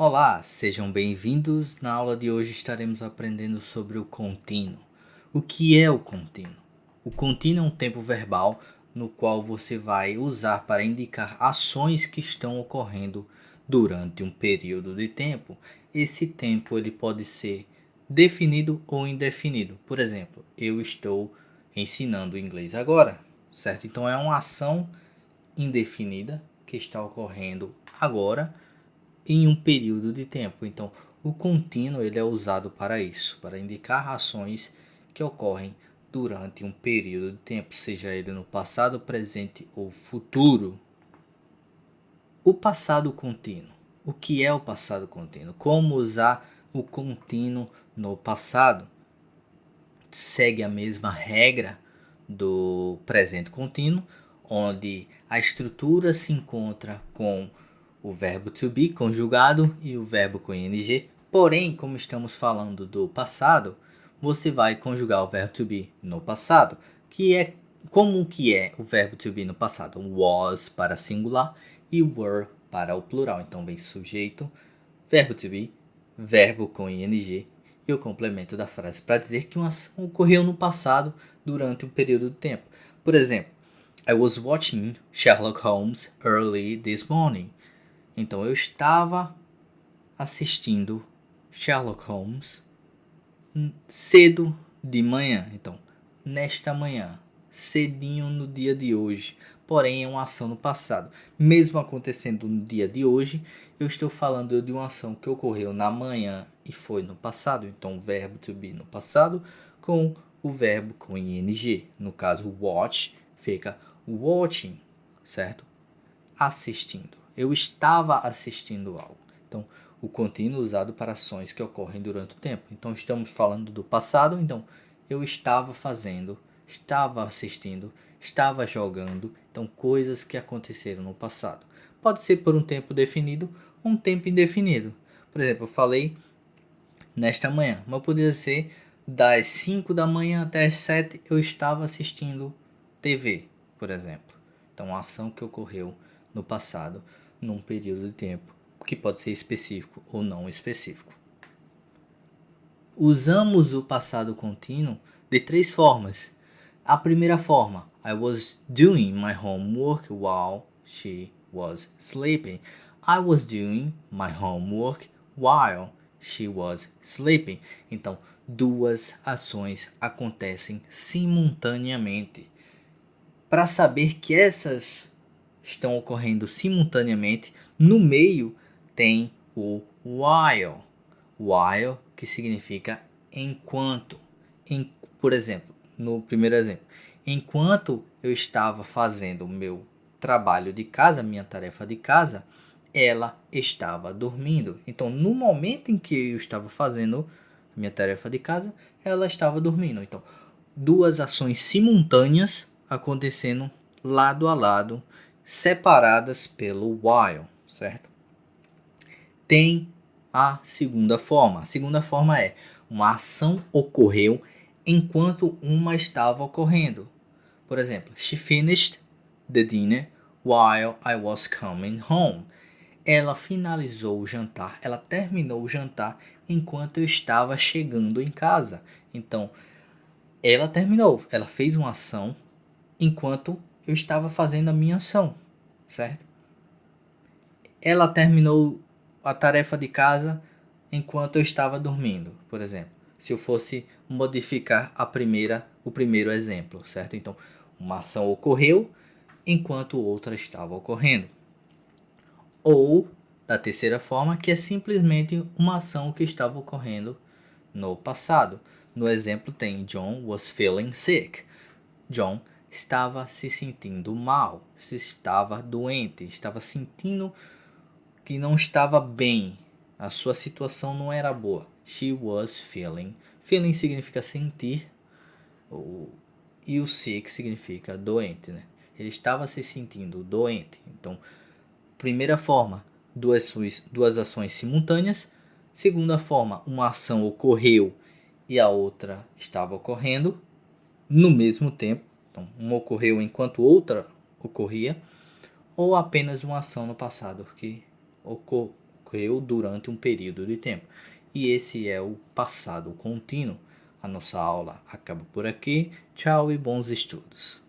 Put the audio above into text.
Olá, sejam bem-vindos. Na aula de hoje estaremos aprendendo sobre o contínuo. O que é o contínuo? O contínuo é um tempo verbal no qual você vai usar para indicar ações que estão ocorrendo durante um período de tempo. Esse tempo ele pode ser definido ou indefinido. Por exemplo, eu estou ensinando inglês agora, certo? Então é uma ação indefinida que está ocorrendo agora em um período de tempo. Então, o contínuo ele é usado para isso, para indicar ações que ocorrem durante um período de tempo, seja ele no passado, presente ou futuro. O passado contínuo. O que é o passado contínuo? Como usar o contínuo no passado? Segue a mesma regra do presente contínuo, onde a estrutura se encontra com o verbo to be conjugado e o verbo com ing. Porém, como estamos falando do passado, você vai conjugar o verbo to be no passado, que é como que é o verbo to be no passado? Was para singular e were para o plural. Então vem sujeito, verbo to be, verbo com ing e o complemento da frase para dizer que uma ação ocorreu no passado durante um período de tempo. Por exemplo, I was watching Sherlock Holmes early this morning. Então eu estava assistindo Sherlock Holmes cedo de manhã. Então, nesta manhã, cedinho no dia de hoje. Porém, é uma ação no passado. Mesmo acontecendo no dia de hoje, eu estou falando de uma ação que ocorreu na manhã e foi no passado. Então, o verbo to be no passado com o verbo com ing. No caso, watch fica watching, certo? Assistindo. Eu estava assistindo algo. Então, o contínuo usado para ações que ocorrem durante o tempo. Então, estamos falando do passado. Então, eu estava fazendo, estava assistindo, estava jogando. Então, coisas que aconteceram no passado. Pode ser por um tempo definido ou um tempo indefinido. Por exemplo, eu falei nesta manhã, mas poderia ser das 5 da manhã até as 7 eu estava assistindo TV, por exemplo. Então, uma ação que ocorreu no passado, num período de tempo, que pode ser específico ou não específico. Usamos o passado contínuo de três formas. A primeira forma, I was doing my homework while she was sleeping. I was doing my homework while she was sleeping. Então, duas ações acontecem simultaneamente. Para saber que essas estão ocorrendo simultaneamente, no meio tem o while. While, que significa enquanto. Por exemplo, no primeiro exemplo, enquanto eu estava fazendo o meu trabalho de casa, minha tarefa de casa, ela estava dormindo. Então, no momento em que eu estava fazendo minha tarefa de casa, ela estava dormindo. Então, duas ações simultâneas acontecendo lado a lado, separadas pelo while, certo? Tem a segunda forma. A segunda forma é uma ação ocorreu enquanto uma estava ocorrendo. Por exemplo, she finished the dinner while I was coming home. Ela finalizou o jantar, ela terminou o jantar enquanto eu estava chegando em casa. Então, ela terminou, ela fez uma ação enquanto eu estava fazendo a minha ação, certo? Ela terminou a tarefa de casa enquanto eu estava dormindo, por exemplo. Se eu fosse modificar o primeiro exemplo, certo? Então, uma ação ocorreu enquanto outra estava ocorrendo. Ou, da terceira forma, que é simplesmente uma ação que estava ocorrendo no passado. No exemplo tem John was feeling sick. John estava se sentindo mal, estava doente, estava sentindo que não estava bem. A sua situação não era boa. She was feeling. Feeling significa sentir. E o sick significa doente, né? Ele estava se sentindo doente. Então, primeira forma, duas ações simultâneas. Segunda forma, uma ação ocorreu e a outra estava ocorrendo no mesmo tempo. Então, uma ocorreu enquanto outra ocorria. Ou apenas uma ação no passado que ocorreu durante um período de tempo. E esse é o passado contínuo. A nossa aula acaba por aqui. Tchau e bons estudos.